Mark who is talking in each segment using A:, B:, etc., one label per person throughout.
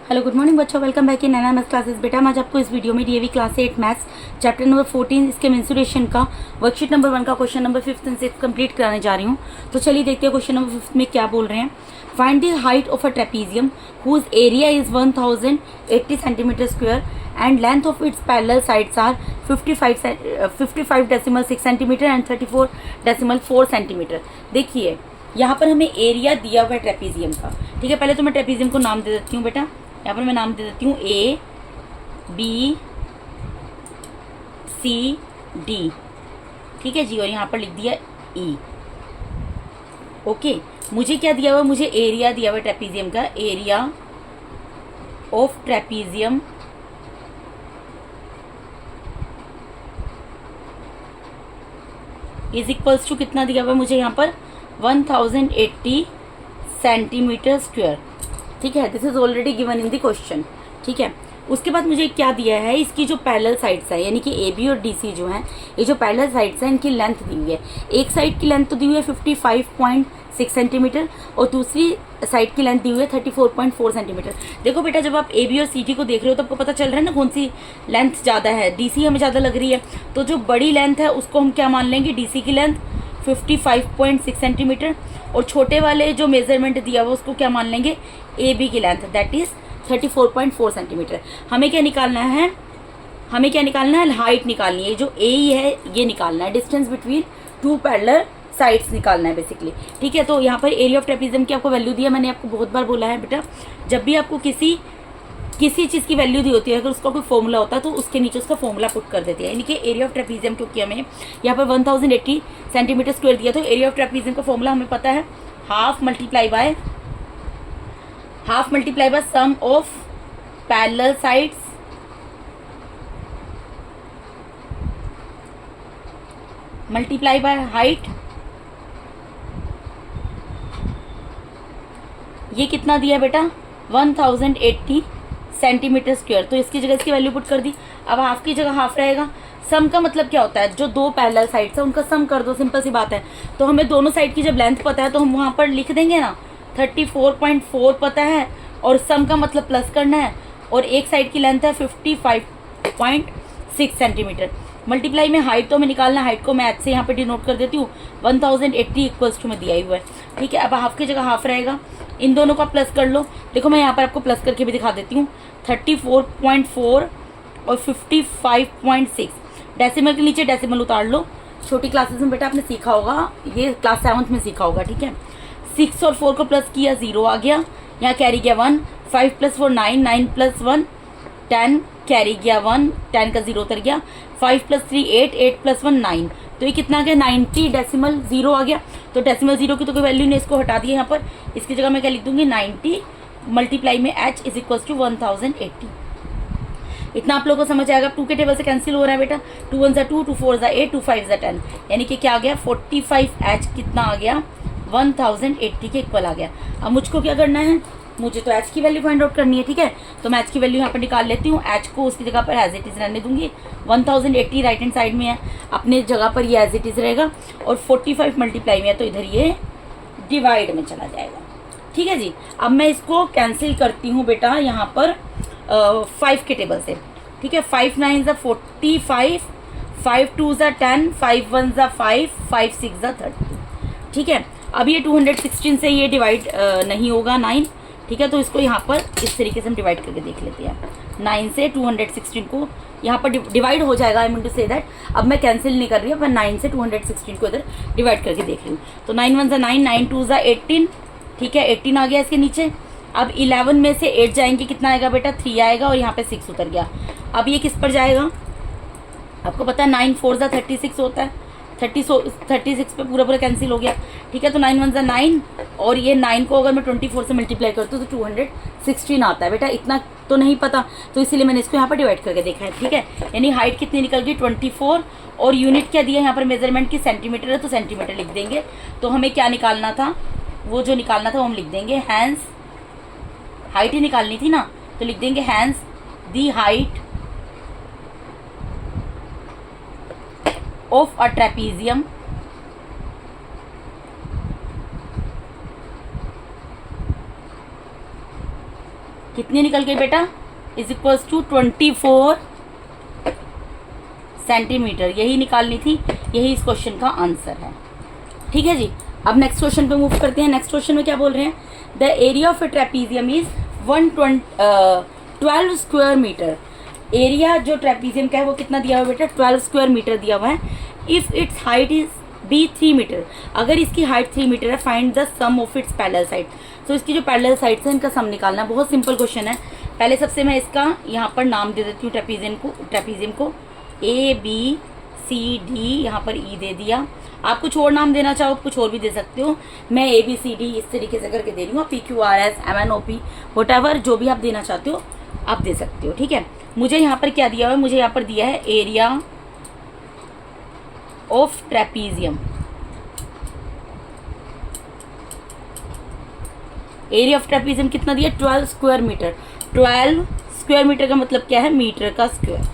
A: Hello good morning बच्चों, welcome back in Naina maths classes. बेटा मैं आज आपको इस वीडियो में DAV class 8 maths chapter number 14 इसके मेंसुरेशन का वर्कशीट नंबर 1 का क्वेश्चन नंबर 5 एंड 6 कंप्लीट कराने जा रही हूँ। तो चलिए देखते हैं क्वेश्चन नंबर 5 में क्या बोल रहे हैं। Find the height of a trapezium whose area is 1080 centimetre square and length of its parallel sides are 55.6 centimetre and 34.4 centimetre. देखिए यहाँ पर हमें एरिया दिया हुआ है ट्रेपीजियम का। ठीक है, पहले तो मैं ट्रेपीजियम को नाम दे देती हूँ बेटा। यहाँ पर मैं नाम दे देती हूँ ए बी सी डी। ठीक है जी, और यहाँ पर लिख दिया ई। ओके, मुझे क्या दिया हुआ, मुझे एरिया दिया हुआ ट्रेपीजियम का। Area of trapezium is equals to कितना दिया हुआ मुझे यहाँ पर 1080 सेंटीमीटर स्क्वायर। ठीक है, this is already given in the question. ठीक है, उसके बाद मुझे क्या दिया है, इसकी जो पैरेलल साइड्स है यानी कि ए बी और डी सी जो हैं, ये जो पैरेलल साइड्स हैं इनकी लेंथ दी हुई है। एक साइड की लेंथ तो दी हुई है 55.6 सेंटीमीटर और दूसरी साइड की लेंथ दी हुई है 34.4 सेंटीमीटर। देखो बेटा, जब आप ए बी और सी डी को देख रहे हो तो आपको पता चल रहा है ना कौन सी लेंथ ज़्यादा है। डी सी हमें ज़्यादा लग रही है, तो जो बड़ी लेंथ है उसको हम क्या मान लेंगे, डी सी की लेंथ 55.6 सेंटीमीटर, और छोटे वाले जो मेजरमेंट दिया हुआ उसको क्या मान लेंगे, ए बी की लेंथ, दैट इज 34.4 सेंटीमीटर। हमें क्या निकालना है, हमें क्या निकालना है, हाइट निकालनी है। जो ए है ये निकालना है, distance between two parallel sides निकालना है बेसिकली। ठीक है, तो यहाँ पर एरिया ऑफ ट्रेपीजियम की आपको वैल्यू दिया। मैंने आपको बहुत बार बोला है बेटा, जब भी आपको किसी चीज़ की वैल्यू दी होती है, अगर उसका कोई फॉर्मूला होता है तो उसके नीचे उसका फॉर्मूला पुट कर देते हैं। यानी कि एरिया ऑफ ट्रेपीजियम, क्योंकि हमें यहाँ पर 1080 सेंटीमीटर स्क्वायर दिया, तो एरिया ऑफ ट्रेपीजियम का फॉर्मूला हमें पता है, half multiply by sum of parallel sides multiply by height. ये कितना दिया बेटा, 1080 सेंटीमीटर स्क्वायर। तो इसकी जगह इसकी वैल्यू पुट कर दी। अब हाफ की जगह हाफ रहेगा। सम का मतलब क्या होता है, जो दो पैरेलल साइड्स है उनका सम कर दो, सिंपल सी बात है। तो हमें दोनों साइड की जब लेंथ पता है तो हम वहाँ पर लिख देंगे ना 34.4 पता है, और सम का मतलब प्लस करना है, और एक साइड की लेंथ है 55.6 सेंटीमीटर। मल्टीप्लाई में हाइट तो हमें निकालना है, हाइट को मैं ऐसे यहाँ पे डिनोट कर देती हूँ, 1080 इक्वल्स टू में दिया ही हुआ है। ठीक है, अब हाफ की जगह हाफ रहेगा, इन दोनों का प्लस कर लो। देखो मैं यहाँ पर आपको प्लस करके भी दिखा देती हूँ, 34.4 और 55.6। डेसिमल के नीचे डेसिमल उतार लो। छोटी क्लासेस में बेटा आपने सीखा होगा, ये क्लास 7th में सीखा होगा। ठीक है, 6 और 4 को प्लस किया, 0 आ गया, यहाँ कैरी गया 1, 5 + 4 9, 9 + 1 10, कैरी गया 1, 10 का 0 उतर गया, 5 + 3 8, 8 + 1 9। तो ये कितना आ गया, 90 डेसिमल 0 आ गया। तो डेसिमल 0 की तो कोई वैल्यू नहीं, इसको हटा दिया यहाँ पर। इसकी जगह मैं क्या लिख दूंगी, 90 मल्टीप्लाई में h इज इक्वल टू 1080। इतना आप लोगों को समझ आएगा। 2 के टेबल से कैंसिल हो रहा है बेटा, 2 1 = 2, 2 4 = 8, 2 5 = 10, यानी कि क्या आ गया 45h कितना आ गया, 1080 के इक्वल आ गया। अब मुझको क्या करना है, मुझे तो h की वैल्यू फाइंड आउट करनी है। ठीक है, तो मैं h की वैल्यू यहाँ पर निकाल लेती हूँ। h को उसकी जगह पर एज इट इज रहने दूंगी, 1080 राइट हैंड साइड में है, अपने जगह पर ये एज इट इज रहेगा, और 45 मल्टीप्लाई में है तो इधर ये डिवाइड में चला जाएगा। ठीक है जी, अब मैं इसको कैंसिल करती हूँ बेटा यहाँ पर 5 के टेबल से। ठीक है, 5 9 = 45, 5 2 = 10, 5 1 = 5, 5 6 = 30। ठीक है, अब ये 216 से ये डिवाइड नहीं होगा 9। ठीक है, तो इसको यहाँ पर इस तरीके से हम डिवाइड करके देख लेते हैं। 9 से 216 को यहाँ पर डिवाइड हो जाएगा, I mean to say that. अब मैं कैंसिल नहीं कर रही हूँ, मैं 9 से 216 को इधर डिवाइड करके देख रही हूँ। तो 9 1 = 9, 9 2 = 18। ठीक है, 18 आ गया इसके नीचे। अब 11 में से 8 जाएंगे, कितना आएगा बेटा, 3 आएगा, और यहाँ पे 6 उतर गया। अब ये किस पर जाएगा, आपको पता है 9 4 = 36 होता है, 36 पे पूरा कैंसिल हो गया। ठीक है, तो 9 1 = 9, और ये 9 को अगर मैं 24 से मल्टीप्लाई करती हूँ तो 216 आता है। बेटा इतना तो नहीं पता, तो इसीलिए मैंने इसको यहाँ पर डिवाइड करके देखा है। ठीक है, यानी हाइट कितनी निकल गई 24, और यूनिट क्या दिया यहाँ पर मेजरमेंट की, सेंटीमीटर है तो सेंटीमीटर लिख देंगे। तो हमें क्या निकालना था, वो जो निकालना था वो हम लिख देंगे, हैंस हाइट ही निकालनी थी ना, तो लिख देंगे hence the height of a trapezium कितनी निकल गई बेटा, इज इक्वल्स टू 24 सेंटीमीटर। यही निकालनी थी, यही इस क्वेश्चन का आंसर है। ठीक है जी, अब नेक्स्ट क्वेश्चन पे मूव करते हैं। नेक्स्ट क्वेश्चन में क्या बोल रहे हैं, the area of a trapezium is 12 square metre. एरिया जो ट्रेपीजियम का है वो कितना दिया हुआ है बेटा, 12 स्क्वायर मीटर दिया हुआ है। If its height is be 3 metre, अगर इसकी हाइट 3 मीटर है, find the sum of its parallel side. तो इसकी जो पैरेलल साइड्स हैं इनका सम निकालना है। बहुत सिंपल क्वेश्चन है। पहले सबसे मैं इसका यहाँ पर नाम दे देती हूँ ट्रेपीजियम को ए बी सी डी, यहाँ पर ई दे दिया। आप कुछ और नाम देना चाहो कुछ और भी दे सकते हो, मैं ए बी सी डी इस तरीके से करके दे रही हूँ। P Q R S M N O P whatever जो भी आप देना चाहते हो आप दे सकते हो। ठीक है, मुझे यहाँ पर क्या दिया हुआ है, मुझे यहाँ पर दिया है area of trapezium. Area of trapezium कितना दिया, 12 स्क्वायर मीटर। 12 स्क्वायर मीटर का मतलब क्या है, मीटर का स्क्वायर।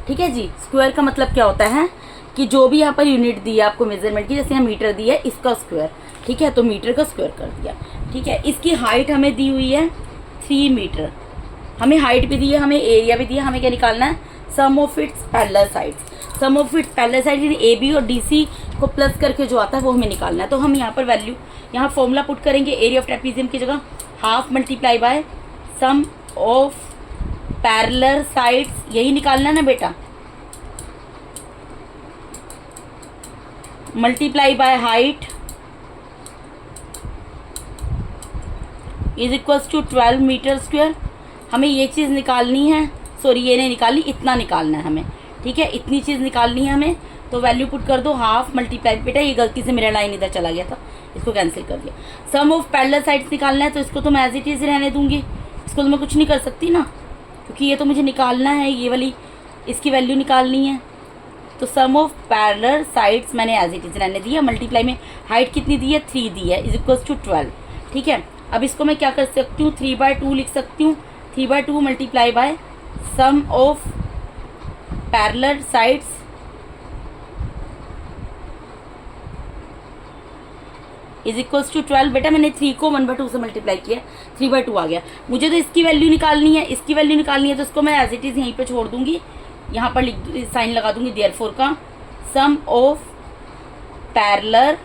A: ठीक है जी, स्क्वायर का मतलब क्या होता है कि जो भी यहाँ पर यूनिट दी है आपको मेजरमेंट की, जैसे यहाँ मीटर दी है इसका स्क्वायर। ठीक है, तो मीटर का स्क्वायर कर दिया। ठीक है, इसकी हाइट हमें दी हुई है 3 मीटर। हमें हाइट भी दी है, हमें एरिया भी दिया, हमें क्या निकालना है, sum of its parallel sides. Sum of its parallel side A B और डी सी को प्लस करके जो आता है वो हमें निकालना है। तो हम यहाँ पर वैल्यू, यहाँ फॉर्मूला पुट करेंगे, एरिया ऑफ ट्रेपीजियम की जगह half multiply by sum of parallel sides, यही निकालना है ना बेटा, multiply by height is equals to 12 metre square. हमें ये चीज़ निकालनी है, सॉरी ये नहीं निकालनी, इतना निकालना है हमें। ठीक है, इतनी चीज़ निकालनी है हमें। तो वैल्यू पुट कर दो, हाफ मल्टीप्लाई, बेटा ये गलती से मेरा लाइन इधर चला गया था, इसको कैंसिल कर दिया। सम ऑफ पैरेलल साइड्स निकालना है, तो इसको तो मैं एज इट इज रहने दूंगी, इसको तो मैं कुछ नहीं कर सकती ना, क्योंकि ये तो मुझे निकालना है, ये वाली इसकी वैल्यू निकालनी है। तो सम ऑफ पैरेलल साइड्स मैंने एज इट इज रहने दिया। मल्टीप्लाई में हाइट कितनी दी है, 3 दी है, इज इक्वल्स टू 12। ठीक है, अब इसको मैं क्या कर सकती हूँ, 3/2 लिख सकती हूँ। 3/2 multiply by sum of parallel sides is equals to 12। बेटा मैंने 3 को 1/2 से मल्टीप्लाई किया, 3/2 आ गया। मुझे तो इसकी वैल्यू निकालनी है, इसकी वैल्यू निकालनी है, तो इसको मैं एज इट इज यहीं पे छोड़ दूंगी, यहाँ पर साइन लगा दूंगी देयरफॉर का। Sum of parallel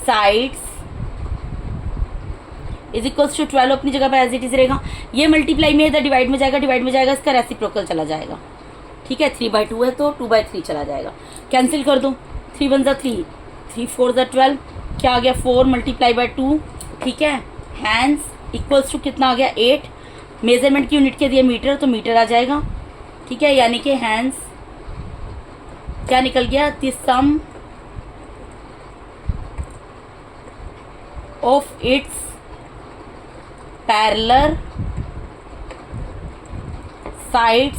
A: sides is equals to 12 अपनी जगह पे एज इट इज रहेगा। ये मल्टीप्लाई में इधर डिवाइड में जाएगा, डिवाइड में जाएगा, इसका रेसिप्रोकल चला जाएगा। ठीक है, 3/2 है तो 2/3 चला जाएगा, कैंसिल कर दो। 3 1 3, 3 4 12, क्या आ गया 4 मल्टीप्लाई बाय 2। ठीक है, हैंड्स इक्वल्स टू कितना आ गया 8। मेजरमेंट की यूनिट क्या दिया, मीटर, तो मीटर आ जाएगा। ठीक है, यानी कि हैंड्स क्या निकल गया, the sum of its parallel sides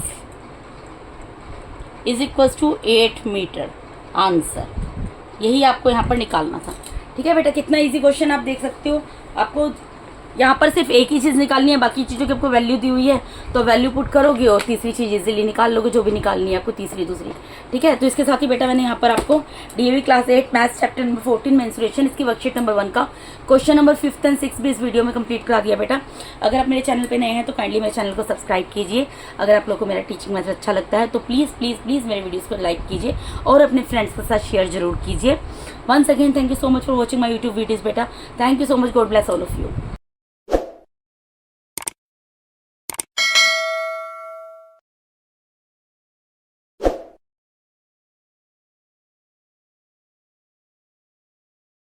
A: is equals to 8 metre. Answer यही आपको यहाँ पर निकालना था। ठीक है बेटा, कितना इजी क्वेश्चन आप देख सकते हो। आपको यहाँ पर सिर्फ एक ही चीज़ निकालनी है, बाकी चीज़ों की आपको वैल्यू दी हुई है, तो वैल्यू पुट करोगे और तीसरी चीज़ इजीली निकाल लोगे, जो भी निकालनी है आपको तीसरी दूसरी। ठीक है, तो इसके साथ ही बेटा मैंने यहाँ पर आपको DAV class 8 maths chapter number 14 menstruation, इसकी वर्कशीट नंबर 1 का क्वेश्चन नंबर 5 और 6 भी इस वीडियो में कंप्लीट करा दिया बेटा। अगर आप मेरे चैनल पर नए हैं तो काइंडली मेरे चैनल को सब्सक्राइब कीजिए। अगर आप लोग को मेरा टीचिंग मेथड अच्छा लगता है तो प्लीज़ प्लीज़ प्लीज़ मेरे वीडियोज़ को लाइक कीजिए और अपने फ्रेंड्स के साथ शेयर जरूर कीजिए। Once again thank you so much for watching my YouTube videos बेटा। Thank you so much, God bless all of you.